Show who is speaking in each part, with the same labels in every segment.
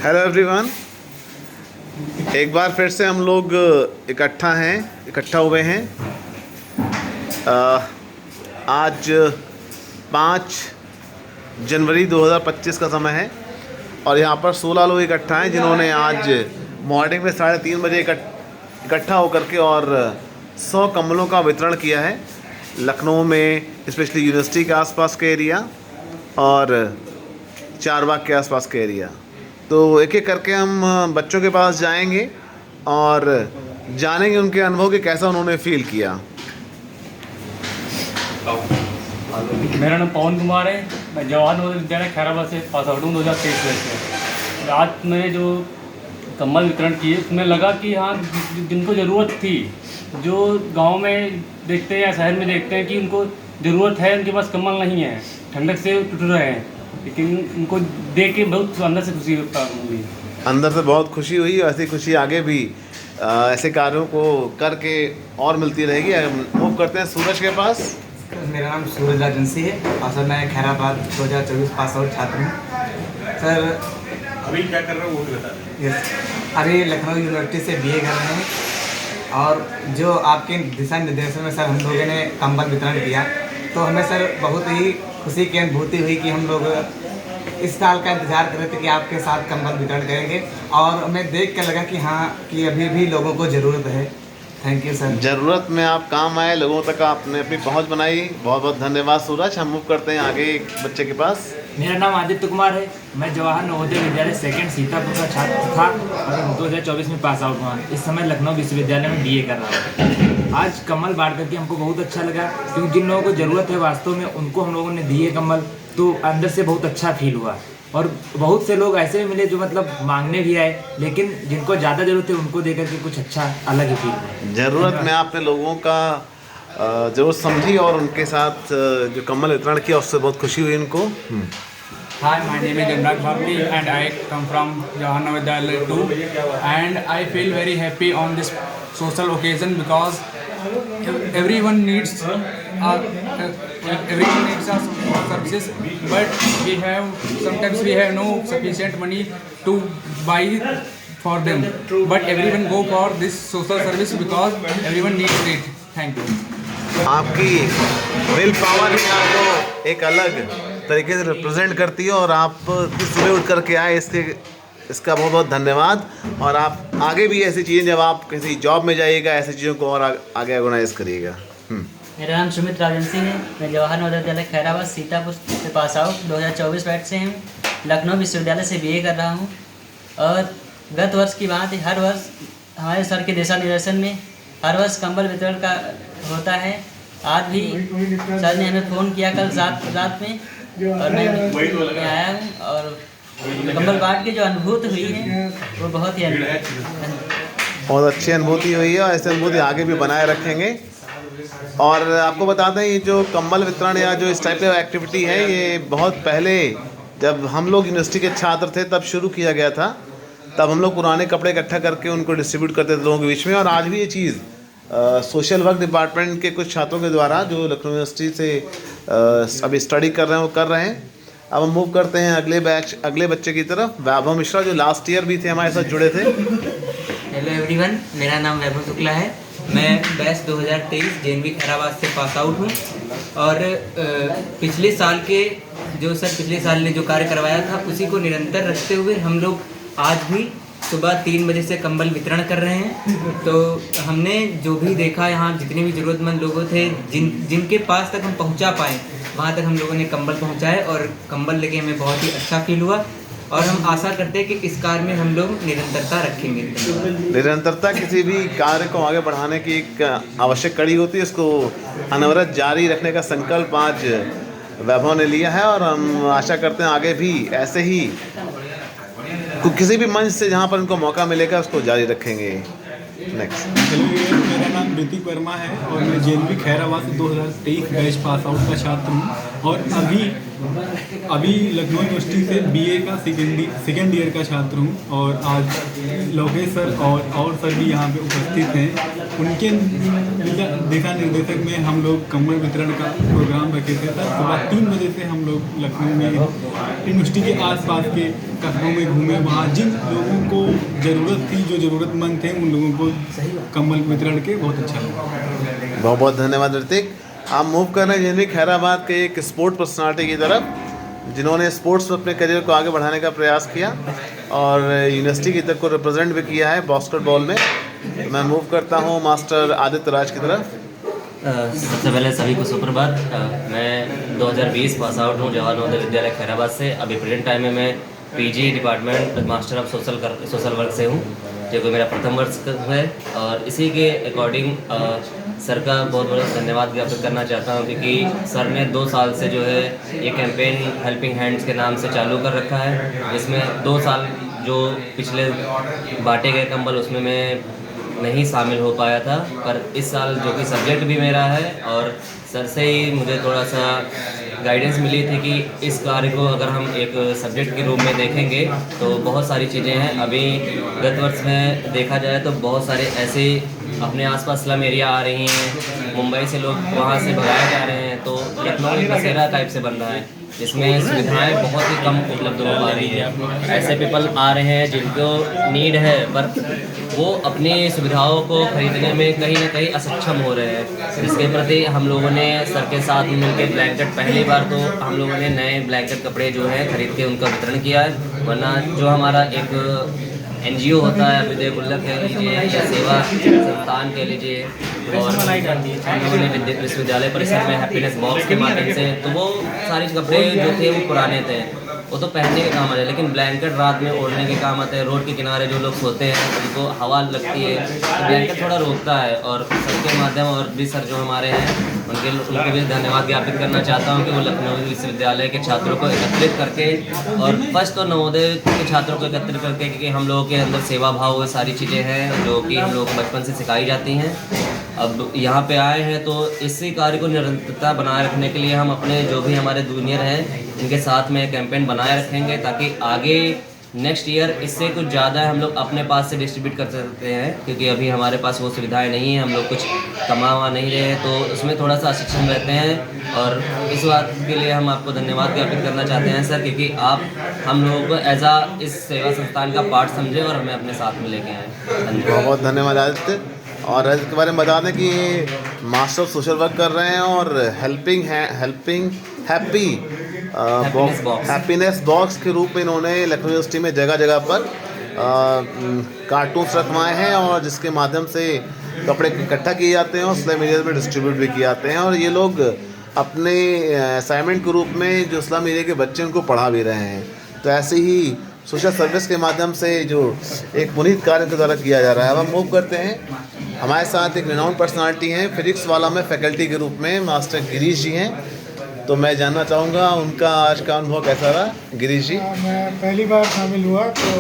Speaker 1: Hello everyone, एक बार फिर से हम लोग इकट्ठा हुए हैं। आज 5 जनवरी 2025 का समय है और यहाँ पर 16 लोग इकट्ठा हैं जिन्होंने आज मॉर्निंग में 3:30 बजे इकट्ठा होकर के और 100 कंबलों का वितरण किया है लखनऊ में, स्पेशली यूनिवर्सिटी के आसपास के एरिया और चारबाग के आसपास के एरिया। तो एक एक करके हम बच्चों के पास जाएंगे और जानेंगे उनके अनुभव कि कैसा उन्होंने फील किया।
Speaker 2: मेरा नाम पवन कुमार है। मैं जवाहर नवोदय विद्यालय खैराबाद से पास आउट हूँ 2023 से। आज मैंने जो कंबल वितरण किए उसमें लगा कि हाँ, जिनको ज़रूरत थी, जो गांव में देखते हैं या शहर में देखते हैं कि उनको ज़रूरत है, उनके पास कंबल नहीं है, ठंडक से टूट रहे हैं, लेकिन उनको देख के बहुत अंदर से खुशी हुई।
Speaker 1: अंदर से बहुत खुशी हुई और ऐसी खुशी आगे भी ऐसे कार्यों को करके और मिलती रहेगी। मूव करते हैं सूरज के पास।
Speaker 3: मेरा नाम सूरज राजवंशी है और सर मैं खैराबाद 2024 पास आउट छात्र हूँ। सर
Speaker 4: अभी क्या कर रहे हो वो भी बता दें।
Speaker 3: यस, अभी लखनऊ यूनिवर्सिटी से BA कर रहे हैं और जो आपके दिशा निर्देशों में सर हम लोगों ने कंबल वितरण किया तो हमें सर बहुत ही खुशी की अनुभूति हुई कि हम लोग इस साल का इंतज़ार कर रहे थे कि आपके साथ कंबल वितरण करेंगे और हमें देख कर लगा कि हाँ, कि अभी भी लोगों को ज़रूरत है। Thank you sir.
Speaker 1: ज़रूरत में आप काम आए, लोगों तक आपने अपनी पहुंच बनाई, बहुत बहुत धन्यवाद सूरज। हम मूव करते हैं आगे एक बच्चे के पास।
Speaker 5: मेरा नाम आदित्य कुमार है। मैं जवाहर नवोदय विद्यालय सेकंड सीतापुर का छात्र था और 2024 में पास आउट हुआ। इस समय लखनऊ विश्वविद्यालय में BA कर रहा हूँ। आज कम्बल बांट करके हमको बहुत अच्छा लगा, क्योंकि जिन लोगों को ज़रूरत है वास्तव में उनको हम लोगों ने दिए कंबल, तो अंदर से बहुत अच्छा फील हुआ। और बहुत से लोग ऐसे भी मिले जो मतलब मांगने भी आए, लेकिन जिनको ज़्यादा ज़रूरत है उनको देकर के कुछ अच्छा अलग ही फील हुआ।
Speaker 1: ज़रूरत में आपने लोगों का ज़रूरत समझी और उनके साथ जो कंबल वितरण किया उससे बहुत खुशी हुई इनको।
Speaker 6: Hi, my name is Imran Bhabli and I come from Jawahar Navोदय विद्यालय 2 and I feel very happy on this social occasion because everyone needs our services, but sometimes we have no sufficient money to buy for them, but everyone go for this social service because everyone needs it. Thank you.
Speaker 1: आपकी will power ही आपको एक अलग तरीके से represent करती है और आप सुबह उठ करके आए, इसका बहुत बहुत धन्यवाद। और आप आगे भी ऐसी चीज़ें, जब आप किसी जॉब में जाइएगा, ऐसी चीज़ों को और आगे ऑर्गेनाइज करिएगा।
Speaker 7: मेरा नाम सुमित राजवंशी है। मैं जवाहर नवोदय विद्यालय खैराबाद सीतापुर से पास आउट 2024 बैच से हूँ। लखनऊ विश्वविद्यालय से BA कर रहा हूँ और गत वर्ष की भांति हर वर्ष हमारे सर के दिशा निर्देशन में हर वर्ष कंबल वितरण का होता है। आज भी सर ने हमें फ़ोन किया कल रात में और मैं आया हूँ और कंबल बांट के जो अनुभूति हुई है वो बहुत ही
Speaker 1: बहुत अच्छी अनुभूति हुई है और ऐसी अनुभूति आगे भी बनाए रखेंगे। और आपको बता दें, ये जो कंबल वितरण या जो इस टाइप की एक्टिविटी है, ये बहुत पहले जब हम लोग यूनिवर्सिटी के छात्र थे तब शुरू किया गया था। तब हम लोग पुराने कपड़े इकट्ठा करके उनको डिस्ट्रीब्यूट करते थे लोगों के बीच में। और आज भी ये चीज़ सोशल वर्क डिपार्टमेंट के कुछ छात्रों के द्वारा जो लखनऊ यूनिवर्सिटी से अभी स्टडी कर रहे हैं वो कर रहे हैं। अब हम मूव करते हैं अगले बच्चे की तरफ, वैभव मिश्रा, जो लास्ट ईयर भी थे हमारे साथ जुड़े थे।
Speaker 8: हेलो एवरीवन, मेरा नाम वैभव शुक्ला है। मैं बैच 2023 JNV खैराबाद से पास आउट हूँ और पिछले साल ने जो कार्य करवाया था उसी को निरंतर रखते हुए हम लोग आज भी सुबह 3 बजे से कंबल वितरण कर रहे हैं। तो हमने जो भी देखा, यहाँ जितने भी ज़रूरतमंद लोगों थे, जिनके पास तक हम पहुँचा पाए वहाँ तक हम लोगों ने कंबल पहुँचाए और कंबल लेके हमें बहुत ही अच्छा फील हुआ। और हम आशा करते हैं कि इस कार्य में हम लोग निरंतरता रखेंगे।
Speaker 1: निरंतरता किसी भी कार्य को आगे बढ़ाने की एक आवश्यक कड़ी होती है। इसको अनवरत जारी रखने का संकल्प आज वैभव ने लिया है और हम आशा करते हैं आगे भी ऐसे ही किसी भी मंच से जहाँ पर उनको मौका मिलेगा उसको जारी रखेंगे। नेक्स्ट।
Speaker 4: मेरा नाम ऋतिक वर्मा है और मैं JNV खैराबाद से 2023 बैच पास आउट का छात्र हूँ।
Speaker 6: और अभी लखनऊ यूनिवर्सिटी से बीए का सेकेंड ईयर का छात्र हूँ। और आज लोकेश सर और सर भी यहाँ पे उपस्थित हैं। उनके दिशा निर्देशक में हम लोग कम्बल वितरण का प्रोग्राम रखे थे सर। सुबह 3 बजे से हम लोग लखनऊ में यूनिवर्सिटी के आसपास के कस्बों में घूमे। वहाँ जिन लोगों को ज़रूरत थी, जो ज़रूरतमंद थे, उन लोगों को कम्बल वितरण के बहुत अच्छा लगा।
Speaker 1: बहुत बहुत धन्यवाद ऋतिक। आप मूव कर रहे हैं जेनवी खैराबाद के एक स्पोर्ट पर्सनालिटी की तरफ, जिन्होंने स्पोर्ट्स में अपने करियर को आगे बढ़ाने का प्रयास किया और यूनिवर्सिटी की तरफ को रिप्रेजेंट भी किया है बास्केटबॉल में। तो मैं मूव करता हूँ मास्टर आदित्य राज की तरफ।
Speaker 9: सबसे पहले सभी को सुप्रभात। मैं 2020 पास आउट हूँ जवाहर नवोदय विद्यालय खैराबाद से। अभी प्रेजेंट टाइम में मैं PG department master of social work से हूँ, जो कि मेरा प्रथम वर्ष है। और इसी के अकॉर्डिंग सर का बहुत बहुत धन्यवाद ज्ञापित करना चाहता हूँ, क्योंकि सर ने 2 साल से जो है ये कैंपेन हेल्पिंग हैंड्स के नाम से चालू कर रखा है। इसमें 2 साल जो पिछले बांटे गए कंबल उसमें मैं नहीं शामिल हो पाया था, पर इस साल जो कि सब्जेक्ट भी मेरा है और सर से ही मुझे थोड़ा सा गाइडेंस मिली थी कि इस कार्य को अगर हम एक सब्जेक्ट के रूप में देखेंगे तो बहुत सारी चीज़ें हैं। अभी गत वर्ष में देखा जाए तो बहुत सारे ऐसे अपने आसपास स्लम एरिया आ रही हैं, मुंबई से लोग वहाँ से भगाए जा रहे हैं, तो लखनऊ एक बसेरा टाइप से बन रहा है, जिसमें सुविधाएं बहुत ही कम उपलब्ध हो पा रही हैं। ऐसे पीपल आ रहे हैं जिनको नीड है, पर वो अपनी सुविधाओं को खरीदने में कहीं ना कहीं असक्षम हो रहे हैं, जिसके प्रति हम लोगों ने सर के साथ मिलकर ब्लैंकेट, पहली बार तो हम लोगों ने नए ब्लैंकेट कपड़े जो हैं खरीद के उनका वितरण किया है। वरना जो हमारा एक NGO होता है, अभ्युदय गुल्लक कह लीजिए या सेवा संस्थान कह लीजिए, और उन्होंने विश्वविद्यालय परिसर में हैप्पीनेस बॉक्स के माध्यम से, तो वो सारे कपड़े जो थे वो पुराने थे, वो तो पहनने के काम आते, लेकिन ब्लैंकेट रात में ओढ़ने के काम आते हैं। रोड के किनारे जो लोग सोते हैं उनको हवा लगती है, तो ब्लैंकेट थोड़ा रोकता है। और सबके माध्यम और भी सर जो हमारे हैं उनके भी धन्यवाद ज्ञापित करना चाहता हूँ कि वो लखनऊ विश्वविद्यालय के छात्रों को एकत्रित करके, और फर्स्ट तो नवोदय के छात्रों को एकत्रित करके, क्योंकि हम लोगों के अंदर सेवा भाव वो सारी चीज़ें हैं जो कि हम लोगों को बचपन से सिखाई जाती हैं। अब यहाँ पे आए हैं तो इसी कार्य को निरंतरता बनाए रखने के लिए हम अपने जो भी हमारे जूनियर हैं इनके साथ में कैंपेन बनाए रखेंगे, ताकि आगे नेक्स्ट ईयर इससे कुछ ज़्यादा हम लोग अपने पास से डिस्ट्रीब्यूट कर सकते हैं, क्योंकि अभी हमारे पास वो सुविधाएं नहीं हैं, हम लोग कुछ कमा नहीं रहे हैं, तो उसमें थोड़ा सा असक्षम रहते हैं। और इस बात के लिए हम आपको धन्यवाद ज्ञापित करना चाहते हैं सर, क्योंकि आप हम लोगों को एज इस सेवा संस्थान का पार्ट समझे और हमें अपने साथ में लेके आए।
Speaker 1: बहुत बहुत धन्यवाद आदित्य। और इसके बारे में बता दें कि ये मास्टर ऑफ सोशल वर्क कर रहे हैं और हैप्पीनेस बॉक्स के रूप में इन्होंने लखनऊ यूनिवर्सिटी में जगह जगह पर कार्टून्स रखवाए हैं, और जिसके माध्यम से कपड़े इकट्ठा किए जाते हैं और स्लम एरिया में डिस्ट्रीब्यूट भी किए जाते हैं। और ये लोग अपने असाइनमेंट के रूप में जो स्लम एरिया के बच्चे उनको पढ़ा भी रहे हैं। तो ऐसे ही सोशल सर्विस के माध्यम से जो एक पुनीत कार्य के द्वारा किया जा रहा है। अब हम मूव करते हैं, हमारे साथ एक रिनाउंड पर्सनालिटी हैं फिजिक्स वाला में फैकल्टी के रूप में मास्टर गिरीश जी हैं। तो मैं जानना चाहूँगा उनका आज का अनुभव कैसा रहा। गिरीश जी।
Speaker 10: मैं पहली बार शामिल हुआ तो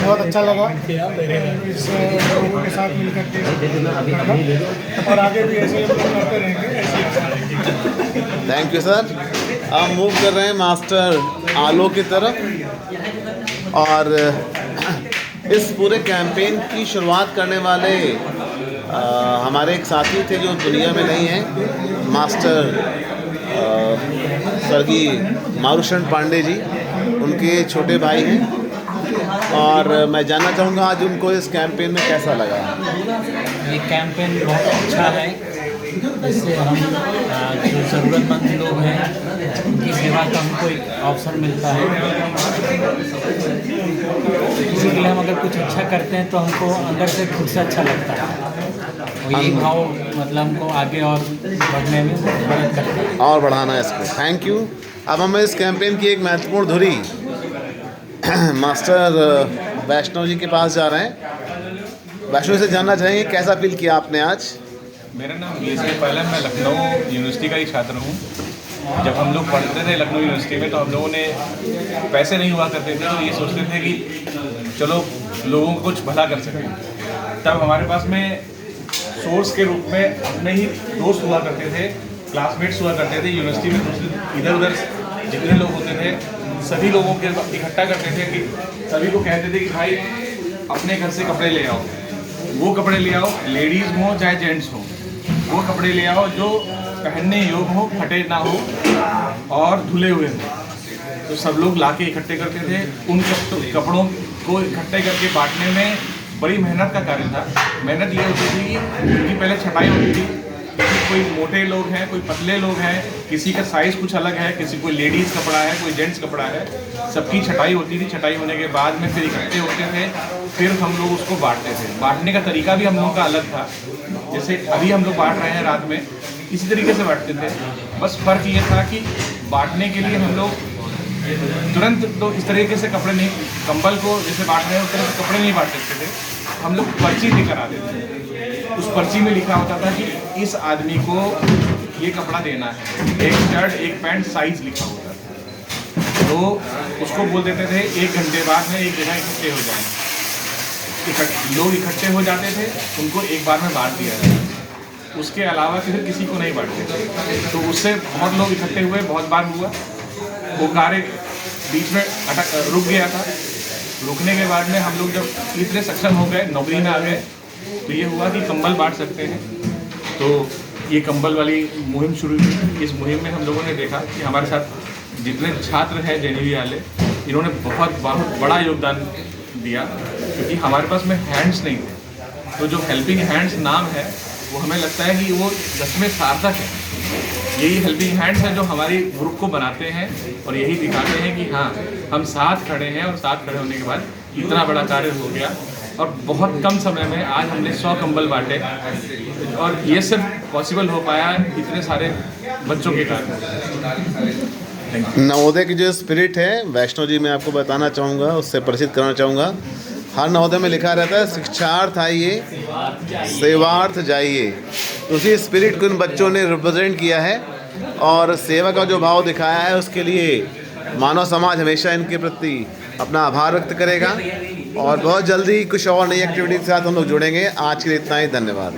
Speaker 10: बहुत अच्छा लगा इस लोगों के साथ मिलकर के, और आगे भी ऐसे हम लोग करते रहेंगे।
Speaker 1: Thank you sir. अब मूव कर रहे हैं मास्टर आलोक की तरफ, और इस पूरे कैंपेन की शुरुआत करने वाले हमारे एक साथी थे जो दुनिया में नहीं हैं, मास्टर स्वर्गीय मारुशरण पांडे जी, उनके छोटे भाई हैं। और मैं जानना चाहूँगा आज उनको इस कैंपेन में कैसा लगा।
Speaker 11: ये कैंपेन बहुत अच्छा है, इससे हम जो ज़रूरतमंद लोग हैं उनकी सेवा का हमको एक अवसर मिलता है। इसी के लिए हम अगर कुछ अच्छा करते हैं तो हमको अंदर से खुद से अच्छा लगता है, यही भाव मतलब हमको आगे और बढ़ने में मदद करता है
Speaker 1: और बढ़ाना है इसको। Thank you. अब हम इस कैंपेन की एक महत्वपूर्ण धुरी मास्टर वैष्णव जी के पास जा रहे हैं। वैष्णव से जानना चाहेंगे कैसा फील किया आपने आज।
Speaker 4: मेरा नाम बीएसके पाल है, मैं लखनऊ यूनिवर्सिटी का ही छात्र हूँ। जब हम लोग पढ़ते थे लखनऊ यूनिवर्सिटी में तो हम लोगों ने पैसे नहीं हुआ करते थे, तो ये सोचते थे कि चलो लोगों को कुछ भला कर सकें। तब हमारे पास में सोर्स के रूप में अपने ही दोस्त हुआ करते थे, क्लासमेट्स हुआ करते थे यूनिवर्सिटी में, दूसरे इधर उधर जितने लोग होते थे सभी लोगों के इकट्ठा करते थे कि सभी को कहते थे कि भाई अपने घर से कपड़े ले आओ, वो कपड़े ले आओ, लेडीज़ हो चाहे जेंट्स हो, वो कपड़े ले आओ जो पहनने योग्य हो, फटे ना हो और धुले हुए हो। तो सब लोग लाके इकट्ठे करते थे। उन कपड़ों को इकट्ठे करके बांटने में बड़ी मेहनत का कार्य था। मेहनत ये होती थी कि उनकी पहले छटाई होती थी, कोई मोटे लोग हैं, कोई पतले लोग हैं, किसी का साइज़ कुछ अलग है, किसी कोई लेडीज़ कपड़ा है, कोई जेंट्स कपड़ा है, सबकी छटाई होती थी। छटाई होने के बाद में फिर इकट्ठे होते थे, फिर हम लोग उसको बांटते थे। बांटने का तरीका भी हम लोगों का अलग था, जैसे अभी हम लोग बांट रहे हैं रात में, इसी तरीके से बांटते थे। बस फ़र्क ये था कि बांटने के लिए हम लोग तुरंत तो इस तरीके से कपड़े नहीं, कंबल को जैसे बांट रहे हैं उस तरह से कपड़े नहीं बांट सकते थे। हम लोग पर्ची लेकर आते थे, उस पर्ची में लिखा होता था कि इस आदमी को ये कपड़ा देना है, एक शर्ट एक पैंट साइज लिखा होता था। तो उसको बोल देते थे 1 घंटे बाद में एक जगह इकट्ठे हो जाएंगे। लोग इकट्ठे हो जाते थे, उनको एक बार में बांट दिया जाता। उसके अलावा फिर किसी को नहीं बांटते थे। तो उससे बहुत लोग इकट्ठे हुए, बहुत बार हुआ। वो कार्य बीच में रुक गया था। रुकने के बाद में हम लोग जब इतने सक्षम हो गए, नौकरी में आ गए, तो ये हुआ कि कंबल बांट सकते हैं। तो ये कंबल वाली मुहिम शुरू हुई। इस मुहिम में हम लोगों ने देखा कि हमारे साथ जितने छात्र हैं जेएनवी वाले, इन्होंने बहुत बड़ा योगदान दिया, क्योंकि हमारे पास में हैंड्स नहीं थे। तो जो हेल्पिंग हैंड्स नाम है वो हमें लगता है कि वो सच में सार्थक है। यही हेल्पिंग हैंड्स है जो हमारी ग्रुप को बनाते हैं और यही दिखाते हैं कि हाँ, हम साथ खड़े हैं, और साथ खड़े होने के बाद इतना बड़ा कार्य हो गया। और बहुत कम समय में आज हमने 100 कंबल बांटे, और ये सिर्फ पॉसिबल हो पाया इतने सारे बच्चों के कारण।
Speaker 1: नवोदय की जो स्पिरिट है, वैष्णव जी मैं आपको बताना चाहूँगा, उससे परिचित कराना चाहूँगा। हर नवोदय में लिखा रहता है शिक्षार्थ आइए, सेवार्थ जाइए। तो उसी स्पिरिट को इन बच्चों ने रिप्रेजेंट किया है, और सेवा का जो भाव दिखाया है उसके लिए मानव समाज हमेशा इनके प्रति अपना आभार व्यक्त करेगा। और बहुत जल्दी कुछ और नई एक्टिविटी के साथ हम लोग जुड़ेंगे। आज के लिए इतना ही, धन्यवाद।